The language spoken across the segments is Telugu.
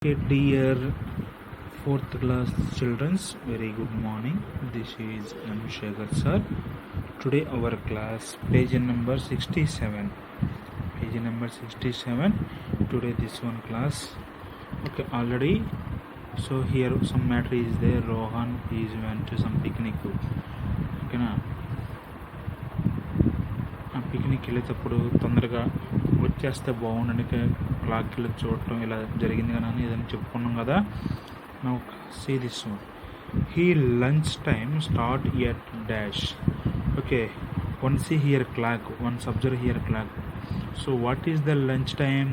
Okay, dear fourth class childrens, very good morning. This is M. Shekhar sir. Today our class page number 67. Page number 67. Today this one class. Okay, already. So here some matter is there. Rohan is went to some picnic. Okay na. ఆ పిక్నిక్ వెళ్ళేటప్పుడు తొందరగా వచ్చేస్తే బాగుండని క్లాక్కి వెళ్ళి చూడటం ఇలా జరిగింది కదా అని ఏదైనా చెప్పుకున్నాం కదా. Now see this one. He lunch time start at dash. Okay, one see here clock, once observe here clock. So what is the lunch time?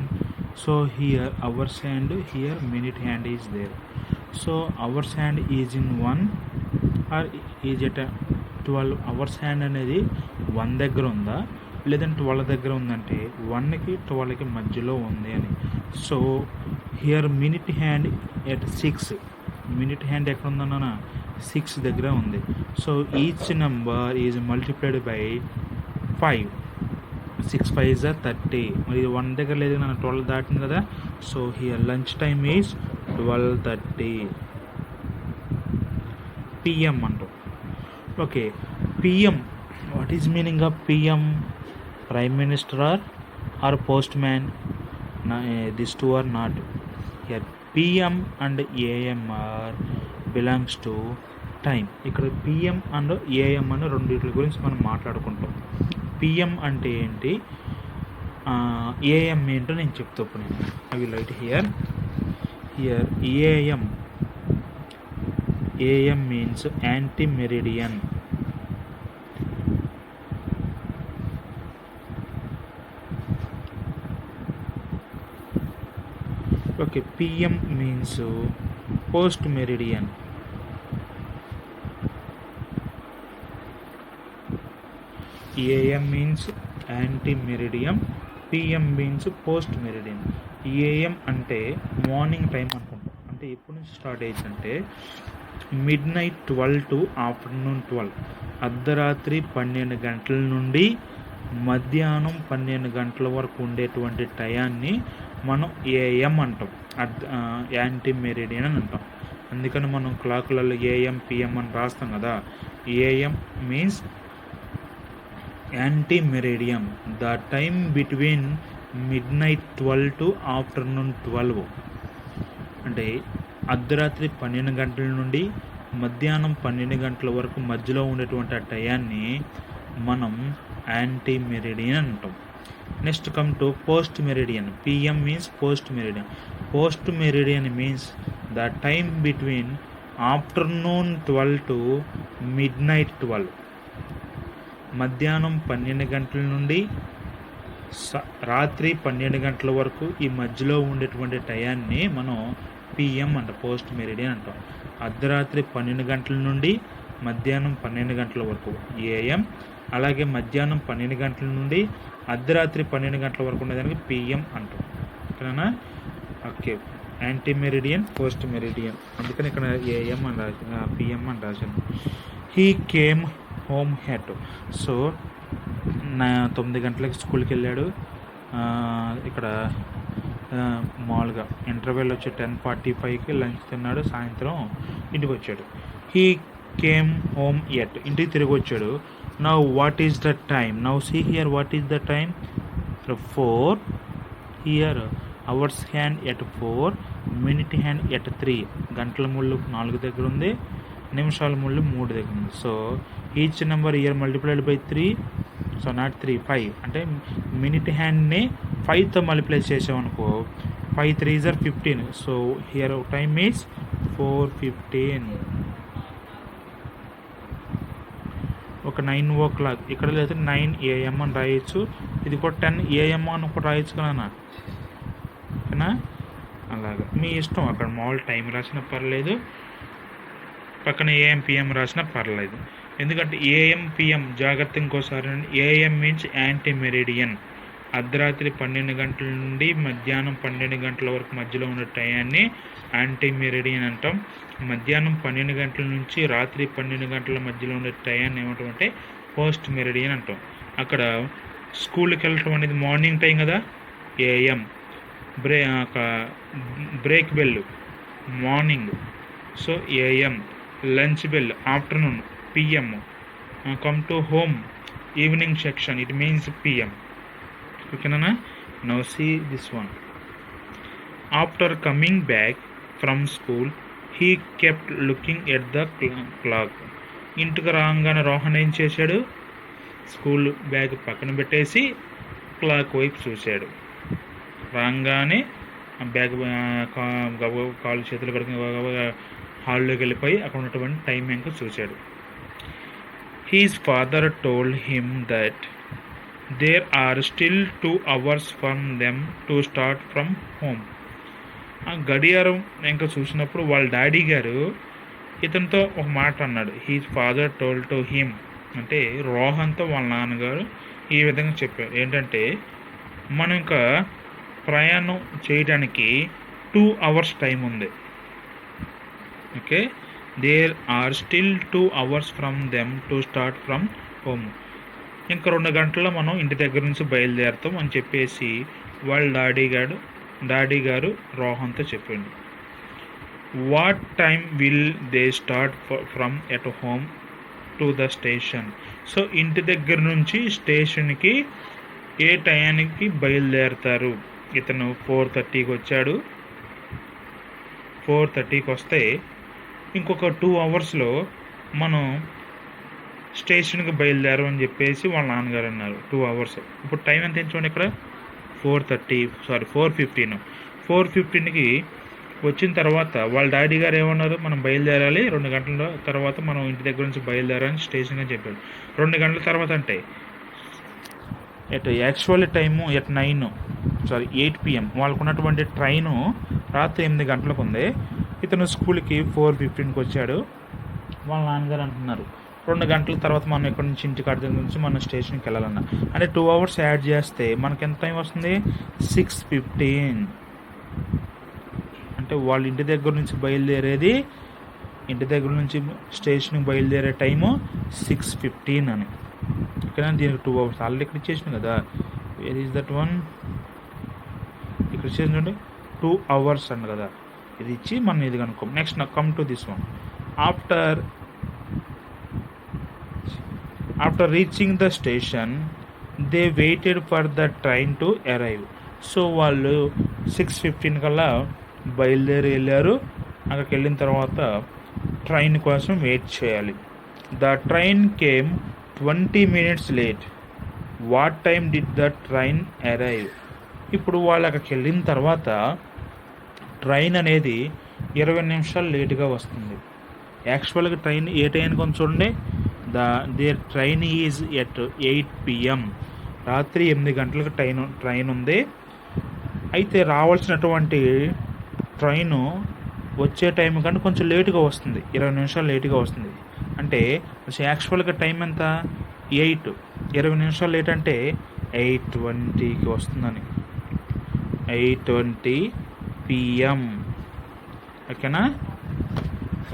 So here hours hand, here minute hand is there. So hours hand is in 1 or is at 12. Hours hand అనేది 1 దగ్గర ఉందా లేదంటే 12 దగ్గర ఉందంటే 1కి 12కి మధ్యలో ఉంది అని. So here minute hand at 6. Minute hand ఎక్కడ ఉందన్నా 6 దగ్గర ఉంది. So each number is multiplied by 5. 6 5 is 30. మరి 1 దగ్గర లేదు కదా, 12 దాటింది కదా. So here lunch time is 12:30 PM అంటాం. Okay, PM. What is meaning of PM? Prime minister or post man? This two are not here. PM and AM are belongs to time. ఇక్కడ పిఎం అండ్ ఏఎం అని రెండింటి గురించి మనం మాట్లాడుకుంటాం. పిఎం అంటే ఏంటి, ఏఎం ఏంటో నేను చెప్తాను. నేను I will write here. AM. AM means anti-meridian. Okay, PM means post-meridian. AM means anti-meridian. PM means post-meridian. AM అంటే మార్నింగ్ టైం అనుకుంటాం. అంటే ఎప్పటి నుంచి స్టార్ట్ అయ్యిందంటే midnight 12 to afternoon 12. అర్ధరాత్రి 12 గంటల నుండి మధ్యాహ్నం 12 గంటల వరకు ఉండేటువంటి టయాన్ని మనం ఏఎం అంటాం, యాంటీ మెరిడియన్ అని అంటాం. అందుకని మనం క్లాకులలో ఏఎం పిఎం అని రాస్తాం కదా. AM means anti మెరిడియం, the time between midnight 12 to afternoon 12. అంటే అర్ధరాత్రి 12 గంటల నుండి మధ్యాహ్నం 12 గంటల వరకు మధ్యలో ఉండేటువంటి ఆ టయాన్ని మనం యాంటీ మెరిడియన్ అంటాం. Next come to post meridian. PM means post meridian. Post meridian means the time between afternoon 12 to midnight 12. మధ్యాహ్నం 12 గంటల నుండి రాత్రి 12 గంటల వరకు ఈ మధ్యలో ఉండేటువంటి టయాన్ని మనం పిఎం అంట, పోస్ట్ మెరిడియన్ అంటాం. అర్ధరాత్రి 12 గంటల నుండి మధ్యాహ్నం 12 గంటల వరకు ఏఎం, అలాగే మధ్యాహ్నం 12 గంటల నుండి అర్ధరాత్రి 12 గంటల వరకు ఉండేదానికి పిఎం అంటాం. ఓకేనా? Okay, anti meridian, post meridian. అందుకని ఇక్కడ ఏఎం అని రాసిన, పిఎం అని రాశాను. He came home at. So 9 గంటలకి స్కూల్కి వెళ్ళాడు. ఇక్కడ మామూలుగా ఇంటర్వెల్ వచ్చి 10:45కి లంచ్ తిన్నాడు. సాయంత్రం ఇంటికి వచ్చాడు. He came home at. ఇంటికి తిరిగి వచ్చాడు. Now what is the time? Now see here what is the time? 4. Here hours hand at 4, minute hand at 3. గంటల ముళ్ళు 4 దగ్గర ఉంది, నిమిషాల ముళ్ళు 3 దగ్గర ఉంది. So each number here multiplied by 3. So not 3, 5. అంటే మినిట్ హ్యాండ్ని 5తో మల్టిప్లై చేసామనుకో 5 3s are 15. So here time is 4:15. ఒక 9 o'clock. ఇక్కడ లేదా 9 AM అని రాయొచ్చు. ఇది కూడా 10 AM అని కూడా రాయొచ్చు కదా. ఓకేనా? అలాగా మీ ఇష్టం. అక్కడ మామూలు టైం రాసినా పర్లేదు, పక్కన ఏఎం పిఎం రాసినా పర్లేదు. ఎందుకంటే ఏఎం పిఎం జాగ్రత్త ఇంకోసారి. AM means anti meridian. అర్ధరాత్రి 12 గంటల నుండి మధ్యాహ్నం 12 గంటల వరకు మధ్యలో ఉన్న టయాన్ని యాంటీ మెరిడియన్ అంటాం. మధ్యాహ్నం 12 గంటల నుంచి రాత్రి 12 గంటల మధ్యలో ఉండే టయాన్ని ఏమంటామంటే పోస్ట్ మెరిడియన్ అంటాం. అక్కడ స్కూల్కి వెళ్ళటం అనేది మార్నింగ్ టైం కదా, AM. Break bell morning, so AM. Lunch bell afternoon, PM. Come to home evening section, it means PM. ఓకేనా? Now see this one. After coming back from school he kept looking at the clock. ఇంటికి రాగానే రోహన్ ఏం చేశాడు? స్కూల్ బ్యాగ్ పక్కన పెట్టేసి క్లాక్ వైపు చూశాడు. రాగానే బ్యాగ్ కాళ్ళు చేతులు కడుక్కుని హాల్లోకి వెళ్ళిపోయి అక్కడ ఉన్నటువంటి టైం ఇంకా చూశాడు. His father told him that there are still 2 hours from them to start from home. ఆ గడియారం ఇంకా చూసినప్పుడు వాళ్ళ డాడీ గారు ఇతనితో ఒక మాట అన్నాడు. He's father told to him అంటే రోహన్తో వాళ్ళ నాన్నగారు ఈ విధంగా చెప్పారు. ఏంటంటే మనం ఇంకా ప్రయాణం చేయడానికి 2 hours టైం ఉంది. Okay, there are still 2 hours from them to start from home. ఇంకా 2 గంటల్లో మనం ఇంటి దగ్గర నుంచి బయలుదేరుతాం అని చెప్పేసి వాళ్ళ డాడీ గారు రోహన్తో చెప్పిండు. What time will they start from at home to the station. So ఇంటి దగ్గర నుంచి స్టేషన్కి ఏ టయానికి బయలుదేరుతారు? ఇతను 4:30కి వచ్చాడు. 4:30కి వస్తే ఇంకొక 2 hours మనం స్టేషన్కి బయలుదేరు అని చెప్పేసి వాళ్ళ నాన్నగారు అన్నారు. 2 hours. ఇప్పుడు టైం ఎంత ఎంచుకోండి ఇక్కడ? 4:15. 4:15కి వచ్చిన తర్వాత వాళ్ళ డాడీ గారు ఏమన్నారు? మనం బయలుదేరాలి, 2 గంటల తర్వాత మనం ఇంటి దగ్గర నుంచి బయలుదేరాలని స్టేషన్ అని చెప్పాడు. 2 గంటల తర్వాత అంటే యాక్చువల్ టైము 8 PM. వాళ్ళకు ఉన్నటువంటి ట్రైను రాత్రి 8 గంటలకు ఉంది. ఇతను స్కూల్కి 4:15కి వచ్చాడు. వాళ్ళ నాన్నగారు అంటున్నారు 2 గంటల తర్వాత మనం ఇక్కడ నుంచి ఇంటికాడ దగ్గర నుంచి మనం స్టేషన్కి వెళ్ళాలన్నా. అంటే 2 hours యాడ్ చేస్తే మనకి ఎంత టైం వస్తుంది? 6:15. అంటే వాళ్ళ ఇంటి దగ్గర నుంచి స్టేషన్కి బయలుదేరే టైము 6:15 అని. ఇక్కడ దీనికి 2 hours ఆల్రెడీ ఇక్కడ ఇచ్చేసాను కదా. Where is that one? ఇక్కడ ఇచ్చేసి 2 hours అన్న కదా, ఇది ఇచ్చి మనం ఇది కనుక్కోం. Next come to this one. After reaching the station they waited for the train to arrive. So వాళ్ళు 6:15 కల్లా బయలుదేరి వెళ్ళారు. అక్కడికి వెళ్ళిన తర్వాత ట్రైన్ కోసం వెయిట్ చేయాలి. The train came 20 minutes late. What time did the train arrive? ఇప్పుడు వాళ్ళు అక్కడికి వెళ్ళిన తర్వాత ట్రైన్ అనేది 20 నిమిషాలు లేటుగా వస్తుంది. యాక్చువల్గా ట్రైన్ ఏ టైంకి ఉంది చూడండి. There train is at 8 PM. రాత్రి 8 గంటలకు ట్రైన్ ఉంది. అయితే రావాల్సినటువంటి ట్రైను వచ్చే టైం కంటే కొంచెం లేటుగా వస్తుంది, 20 నిమిషాలు లేటుగా వస్తుంది. అంటే యాక్చువల్గా టైం ఎంత? 8. 20 నిమిషాలు లేట్ అంటే 8:20కి వస్తుందని. 8:20 PM. ఓకేనా?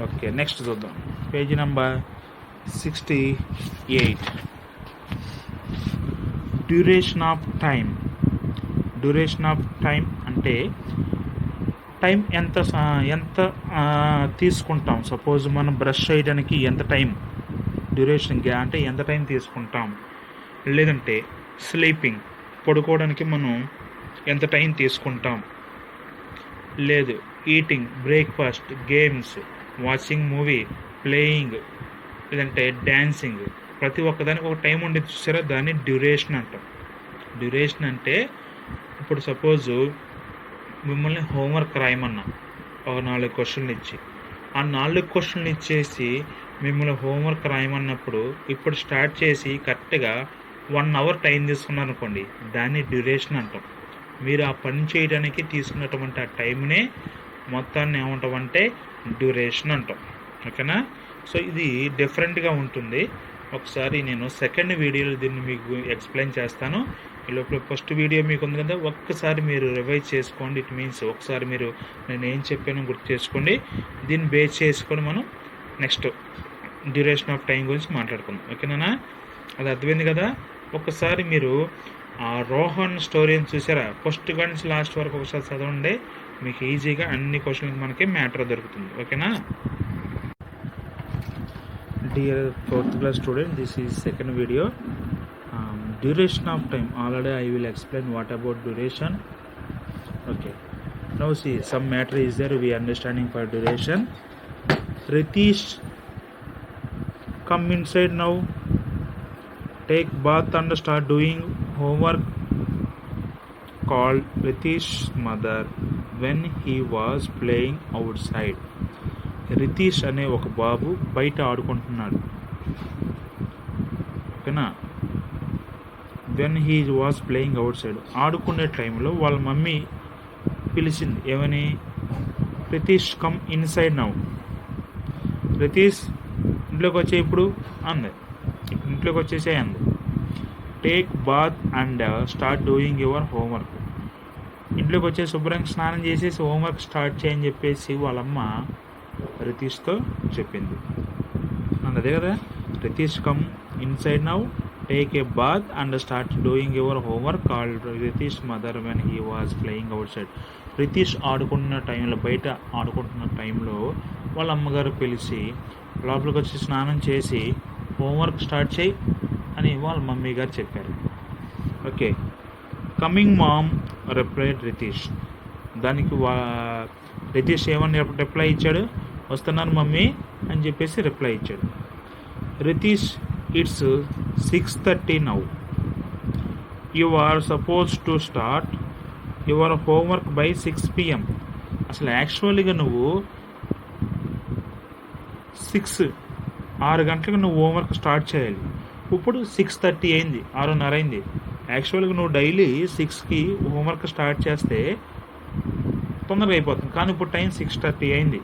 ఓకే, నెక్స్ట్ చూద్దాం. Page number 68. Duration of time అంటే టైం ఎంత తీసుకుంటాం. సపోజ్ మనం బ్రష్ చేయడానికి ఎంత టైం డ్యూరేషన్గా అంటే ఎంత టైం తీసుకుంటాం. లేదంటే స్లీపింగ్ పడుకోవడానికి మనం ఎంత టైం తీసుకుంటాం. లేదు eating, breakfast, games, watching movie, playing, లేదంటే డ్యాన్సింగ్, ప్రతి ఒక్కదానికి ఒక టైం ఉండేది చూసారా, దాన్ని డ్యూరేషన్ అంటాం. డ్యూరేషన్ అంటే ఇప్పుడు సపోజు మిమ్మల్ని హోంవర్క్ రాయమన్నా ఒక 4 క్వశ్చన్లు ఇచ్చి, ఆ 4 క్వశ్చన్లు ఇచ్చేసి మిమ్మల్ని హోంవర్క్ రాయమన్నప్పుడు ఇప్పుడు స్టార్ట్ చేసి కరెక్ట్గా 1 hour టైం తీసుకున్నారు అనుకోండి, దాన్ని డ్యూరేషన్ అంటాం. మీరు ఆ పని చేయడానికి తీసుకున్నటువంటి ఆ టైంనే మొత్తాన్ని ఏమంటామంటే డ్యూరేషన్ అంటాం. ఓకేనా? సో ఇది డిఫరెంట్గా ఉంటుంది. ఒకసారి నేను సెకండ్ వీడియోలో దీన్ని మీకు ఎక్స్ప్లెయిన్ చేస్తాను. లోపల ఫస్ట్ వీడియో మీకు ఉంది కదా, ఒక్కసారి మీరు రివైజ్ చేసుకోండి. ఇట్ మీన్స్ ఒకసారి మీరు నేను ఏం చెప్పానో గుర్తు చేసుకోండి. దీన్ని బేస్ చేసుకొని మనం నెక్స్ట్ డ్యూరేషన్ ఆఫ్ టైం గురించి మాట్లాడుకుందాం. ఓకేనా? అది అర్థమైంది కదా. ఒకసారి మీరు ఆ రోహన్ స్టోరీని చూసారా? ఫస్ట్ నుంచి లాస్ట్ వరకు ఒకసారి చదవండి, మీకు ఈజీగా అన్ని క్వశ్చన్కి మనకి మ్యాటర్ దొరుకుతుంది. ఓకేనా? Dear 4th class student, this is second video. Duration of time. Already I will explain what about duration. Okay. Now see, some matter is there we understanding for duration. Ritish, come inside now. Take bath and start doing homework. Called Ritish's mother when he was playing outside. Ritesh అనే ఒక బాబు బయట ఆడుకుంటున్నాడు. ఓకేనా? When he was playing outside, ఆడుకునే టైంలో వాళ్ళ మమ్మీ పిలిచింది. ఏమని? Ritish come inside now. Ritish ఇంట్లోకి వచ్చే ఇప్పుడు అంది. ఇంట్లోకి వచ్చేసే అంది. Take bath and start doing your homework. ఇంట్లోకి వచ్చే శుభ్రంగా స్నానం చేసేసి హోంవర్క్ స్టార్ట్ చేయని చెప్పేసి వాళ్ళమ్మ రితీష్తో చెప్పింది. అదే కదా, Ritish come inside now, take a bath and start doing your homework called Ritish mother when he was playing outside. Ritish ఆడుకుంటున్న టైంలో, బయట ఆడుకుంటున్న టైంలో వాళ్ళ అమ్మగారు పిలిచి లోపలికి వచ్చి స్నానం చేసి హోంవర్క్ స్టార్ట్ చేయి అని వాళ్ళ మమ్మీ గారు చెప్పారు. Okay. Coming mom replied Ritish. దానికి రితీష్ ఏమని రిప్లై ఇచ్చాడు? వస్తున్నాను మమ్మీ అని చెప్పేసి రిప్లై ఇచ్చాడు. Ritish, it's 6:30 now. You are suppose to start your homework by 6 PM. అసలు యాక్చువల్గా నువ్వు 6 గంటలకు నువ్వు హోంవర్క్ స్టార్ట్ చేయాలి. ఇప్పుడు 6:30 అయింది, 6:30 అయింది. యాక్చువల్గా నువ్వు డైలీ 6కి హోంవర్క్ స్టార్ట్ చేస్తే తొందరగా అయిపోతుంది, కానీ ఇప్పుడు టైం 6:30 అయింది.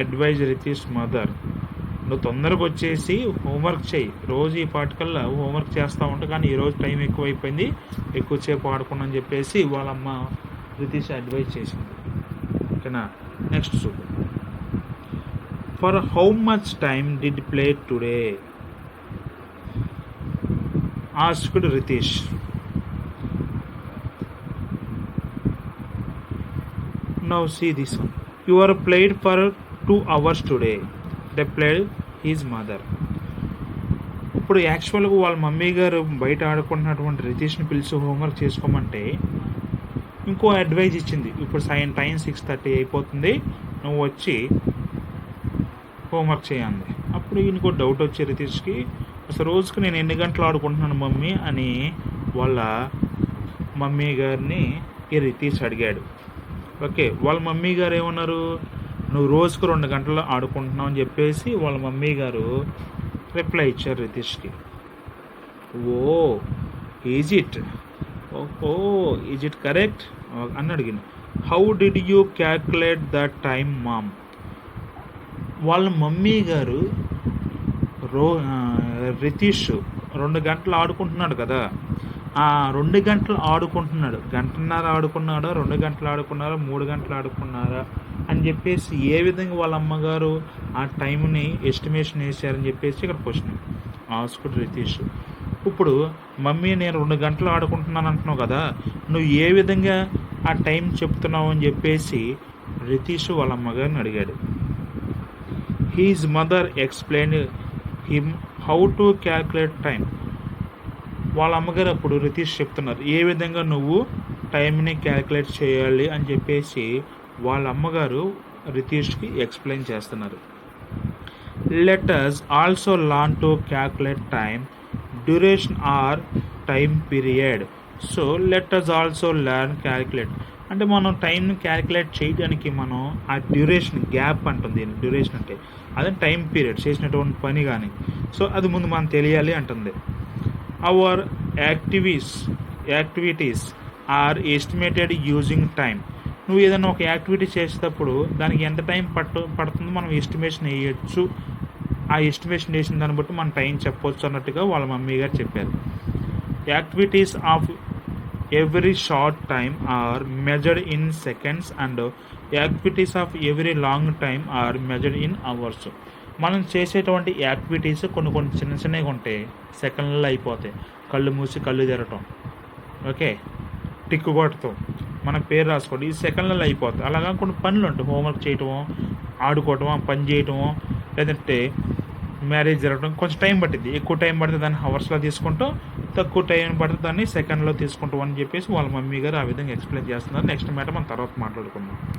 అడ్వైజ్ రితీష్ మదర్, నువ్వు తొందరగా వచ్చేసి హోంవర్క్ చేయి. రోజు ఈ పాటికల్లా హోంవర్క్ చేస్తూ ఉంటావు, కానీ ఈరోజు టైం ఎక్కువ అయిపోయింది, ఎక్కువసేపు ఆడుకున్నాను చెప్పేసి వాళ్ళమ్మ రితీష్ అడ్వైజ్ చేసింది. ఓకేనా? నెక్స్ట్ చూద్దాం. For how much time did play today asked Ritish. Now see this one. You are played for 2 hours today. Replied his mother. ఇప్పుడు యాక్చువల్గా వాళ్ళ మమ్మీ గారు బయట ఆడుకుంటున్నటువంటి రితీష్ని పిలిచి హోంవర్క్ చేసుకోమంటే ఇంకో అడ్వైజ్ ఇచ్చింది. ఇప్పుడు టైం 6:30 అయిపోతుంది, నువ్వు వచ్చి హోంవర్క్ చేయండి. అప్పుడు ఇంకో డౌట్ వచ్చే రితీష్కి, అసలు రోజుకి నేను ఎన్ని గంటలు ఆడుకుంటున్నాను మమ్మీ అని వాళ్ళ మమ్మీ గారిని ఈ రితీష్ అడిగాడు. ఓకే. వాళ్ళ మమ్మీ గారు ఏమన్నారు? నువ్వు రోజుకు 2 గంటలు ఆడుకుంటున్నావు అని చెప్పేసి వాళ్ళ మమ్మీ గారు రిప్లై ఇచ్చారు రితీష్కి. ఓ ఈజ్ ఇట్ కరెక్ట్ అని అడిగింది. How did you calculate the time mom? వాళ్ళ మమ్మీ గారు రితీష్ 2 గంటలు ఆడుకుంటున్నాడు కదా, ఆ 2 గంటలు ఆడుకుంటున్నాడు, 1.5 ఆడుకున్నాడా, 2 గంటలు ఆడుకున్నారా, 3 గంటలు ఆడుకున్నారా అని చెప్పేసి ఏ విధంగా వాళ్ళ అమ్మగారు ఆ టైంని ఎస్టిమేషన్ వేసారని చెప్పేసి ఇక్కడ క్వశ్చన్ ఆస్క్డ్ రితీష్. ఇప్పుడు మమ్మీ నేను 2 గంటలు ఆడుకుంటున్నాను అంటున్నావు కదా, నువ్వు ఏ విధంగా ఆ టైం చెప్తున్నావు అని చెప్పేసి రితీష్ వాళ్ళ అమ్మగారిని అడిగాడు. His mother explain him how to calculate time. వాళ్ళ అమ్మగారు అప్పుడు రితీష్ చెప్తున్నారు ఏ విధంగా నువ్వు టైంని క్యాల్కులేట్ చేయాలి అని చెప్పేసి వాళ్ళ అమ్మగారు రితీష్కి ఎక్స్ప్లెయిన్ చేస్తున్నారు. Let us also learn to calculate time, duration or time period. So let us also learn calculate అంటే మనం టైంని క్యాల్కులేట్ చేయడానికి మనం ఆ డ్యూరేషన్ గ్యాప్ అంటుంది. డ్యూరేషన్ అంటే అదే టైం పీరియడ్, చేసినటువంటి పని కానీ. సో అది ముందు మనం తెలియాలి అంటుంది. Our activities are estimated using time. నువ్వు ఏదైనా ఒక యాక్టివిటీ చేసేటప్పుడు దానికి ఎంత టైం పడుతుందో మనం ఎస్టిమేషన్ వేయచ్చు. ఆ ఎస్టిమేషన్ వేసిన దాన్ని బట్టి మనం టైం చెప్పవచ్చు అన్నట్టుగా వాళ్ళ మమ్మీ గారు చెప్పారు. Activities of every short time are measured in seconds and activities of every long time are measured in hours. మనం చేసేటువంటి యాక్టివిటీస్ కొన్ని చిన్న చిన్నగా ఉంటాయి, సెకండ్లలో అయిపోతాయి. కళ్ళు మూసి కళ్ళు తెరవటం, ఓకే, టిక్ కొట్టడం, మన పేరు రాసుకోవడం, ఈ సెకండ్లలో అయిపోతాయి. అలాగా కొన్ని పనులు ఉంటాయి, హోంవర్క్ చేయటమో, ఆడుకోవటమో, పని చేయటమో, లేదంటే మ్యారేజ్ జరగడం కొంచెం టైం పట్టింది. ఎక్కువ టైం పడితే దాన్ని హవర్స్లో తీసుకుంటాం, తక్కువ టైం పడితే దాన్ని సెకండ్లో తీసుకుంటాం అని చెప్పేసి వాళ్ళ మమ్మీ గారు ఆ విధంగా ఎక్స్ప్లెయిన్ చేస్తున్నారు. నెక్స్ట్ మ్యాటర్ మనం తర్వాత మాట్లాడుకుందాం.